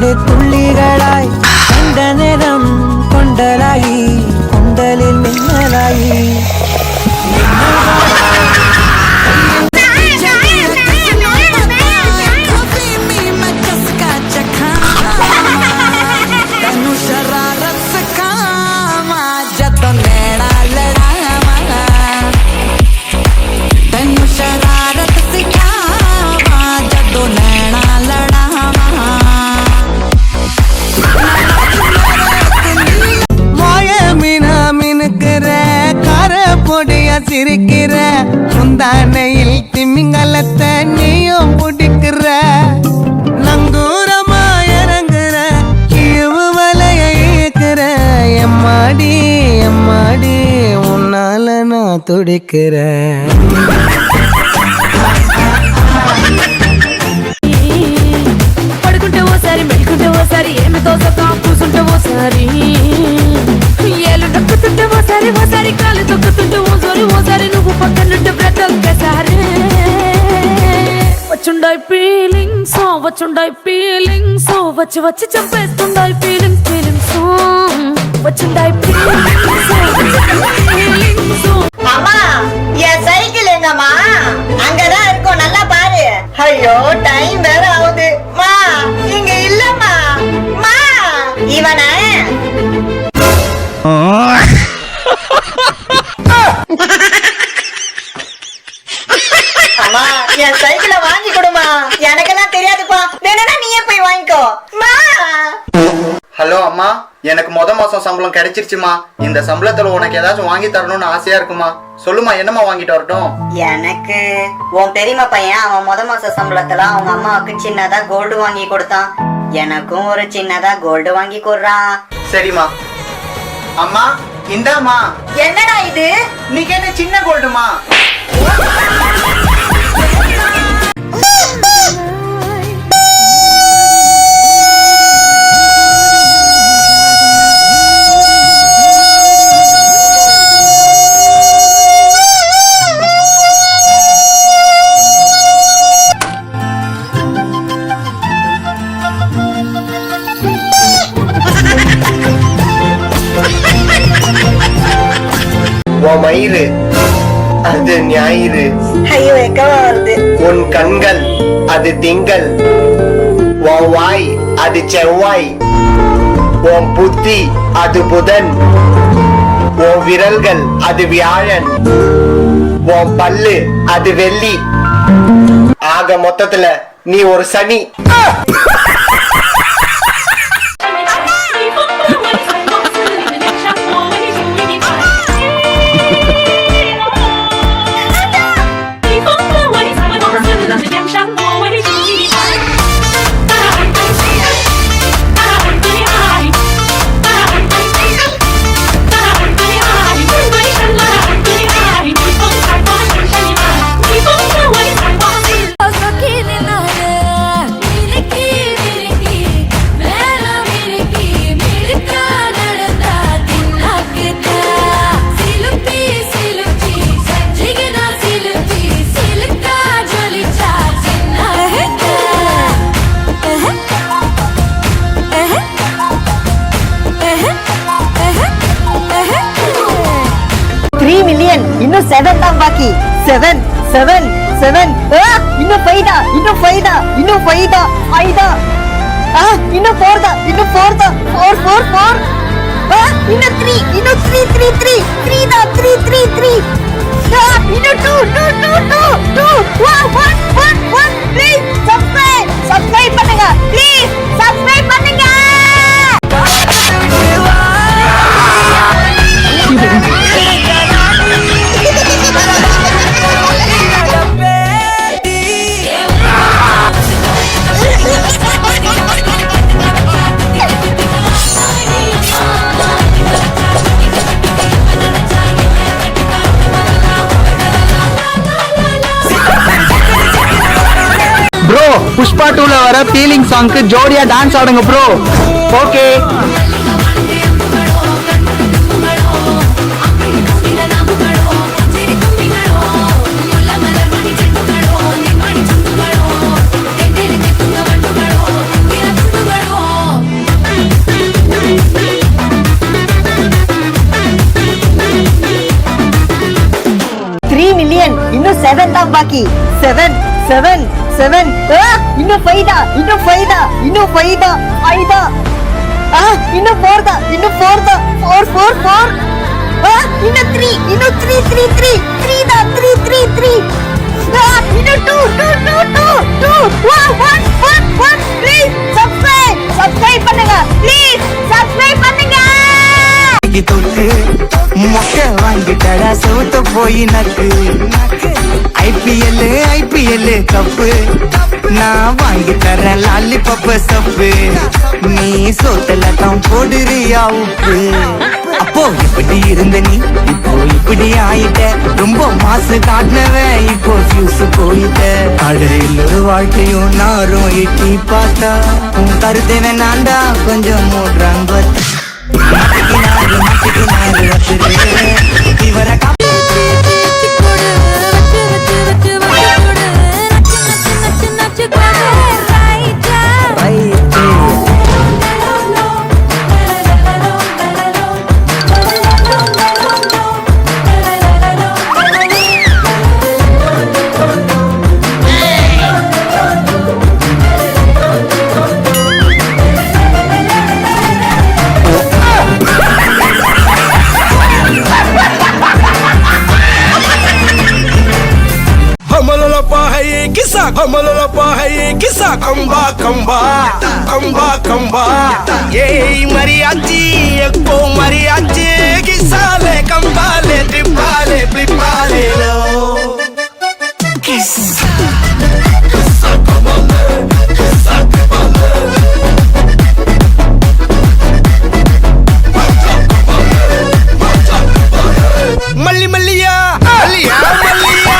கொடு துள்ளிகளாய் கண்ட நேரம் கொண்டலாகி கொண்டலில் மின்னலாகி சிரிக்கிற முந்தானையில் திமிங்கலத்தை நீயும் பிடிக்கிற நங்கூரமா இறங்குற இழுவு வலைய இழுக்கிற எம்மாடி எம்மாடி உன்னால நான் துடிக்கிறேன். పడుకుంటే ఓసారి మెడుకుంటే ఓసారి ఏమి తోసకా కూసుంటే ఓసారి ఏలు నొక్కుతుంటే ఓసారి ఓసారి కాలు తొక్కుతుంటే ఓసారి నువ్వు పక్కనుంటే బ్రతొక్కసారి వచ్చుండాయి ఫీలింగ్స్ వచ్చి వచ్చి చంపేస్తుండాయి ఫీలింగ్స్ వచ్చుండాయి ఫీలింగ్స్. அம்மா என் சைக்கிள் எங்கம்மா? அங்கதான் இருக்கும், நல்லா பாரு. ஐயோ டைம் வேற ஆகுது. மா இங்க இல்லம்மா. மா இவன அம்மா என் சைக்கிளை வாங்கி கொடுமா. எனக்கெல்லாம் தெரியாதுப்பா, வேணும்னா நீயே போய் வாங்கிக்கோ. மா ஹலோ அம்மா, எனக்கு மாசம் சம்பளம் கிடைச்சிருச்சுமா. இந்த சம்பளத்துல உனக்கு ஏதாச்சும் வாங்கி தரணும்னு ஆசையா இருக்குமா? சொல்லுமா, என்னமா வாங்கிட்டு வரட்டும்? எனக்கு உன் பெரியம்மா பையன் அவன் மாச சம்பளத்துல அவங்க அம்மாவுக்கு சின்னதா கோல்டு வாங்கி கொடுத்தான். எனக்கும் ஒரு சின்னதா கோல்டு வாங்கி கொடுறான். சரிம்மா. அம்மா இந்தாமா. என்னடா இது? நீ கேட்ட சின்ன கோல்டுமா? மயிறு அது ஞாயிறு. ஐயோ எக்கமா வருது. உன் கண்கள் அது திங்கள், உன் வாய் அது செவ்வாய், உன் புத்தி அது புதன், உன் விரல்கள் அது வியாழன், உன் பல்லு அது வெள்ளி. ஆக மொத்தத்துல நீ ஒரு சனி. இன்னும் 7 தான் பாக்கி. 7 இன்னும் 5 தான், இன்னும் 5 தான், இன்னும் 5 தான், 5 தான். இன்னும் 4 தான், இன்னும் 4 தான், 4 இன்னும் 3, இன்னும் 3 தான், 3 இன்னும் 2 1 ப்ளீஸ் சப்ஸ்கிரைப் பண்ணுங்க, ப்ளீஸ் சப்ஸ்கிரைப் பண்ணுங்க. புஷ்பா 2ல வர ஃபீலிங் சாங்க்கு ஜோடியா டான்ஸ் ஆடுங்க ப்ரோ. ஓகே. 7 தான் பாக்கி 7 7 7 இன்னும் 5 தான் இன்னும் 5 தான் இன்னும் 5 தான் 5 தான் இன்னும் 4 தான் இன்னும் 4 தான் 4 4 4 இன்னும் 3 இன்னும் 3 3 3 3 தான் 3 3 3 இன்னும் 2 2 2 2 1 1 1 ப்ளீஸ் சப்ஸ்கிரைப் பண்ணுங்க ப்ளீஸ் சப்ஸ்கிரைப் பண்ணுங்க தொட்டு மொக்க வாங்கிட்டடா செவுத்த போய் நக்கு ஐபிஎல் கப்பு நான் வாங்கி தரேன் லாலிபப்பு சப்பு நீ சோத்தல தான் போடுறியா உப்பு அப்போ இப்படி இருந்த நீ இப்போ இப்படி ஆயிட்ட ரொம்ப மாசு காட்டினவன் இப்போ ஃபியூஸ் போயிட்ட அடையில் ஒரு வாழ்க்கையும் நாரும் எட்டி பார்த்தா உன் கருத்தை வேணாண்டா கொஞ்சம் மூடுறாங்க இவரை किसा कंबा कंबा कंबा कंबा ये mariachi एको mariachi किसाले कंबाले ट्रिपाले प्लिपाले लो किसा मल्ली मल्लिया मल्लिया मल्लिया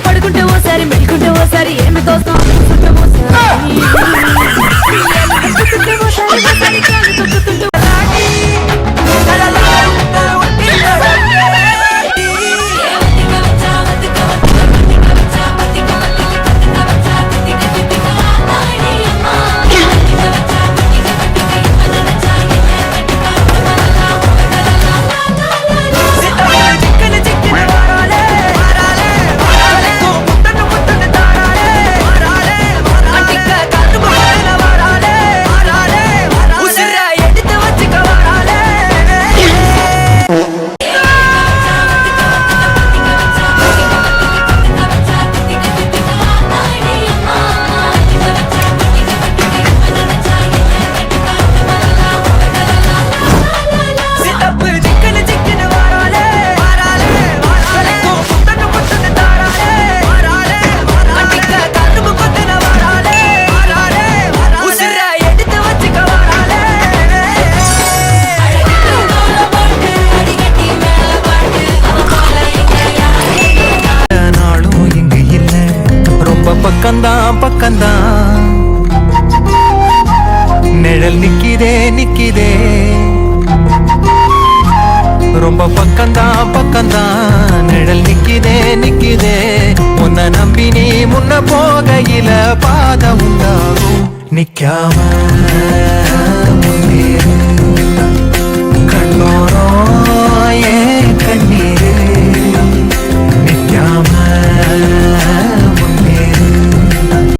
పడుకుంటే ఓసారి మెలుకుంటే ఓసారి ఏమి తోస్తాం பக்கம்தான் நிழல் நிக்கிதே ரொம்ப பக்கம்தான் நிழல் நிக்குதே உன்னை நம்பி நீ முன்ன போகையில பாதை உண்டாகும் நிக்காம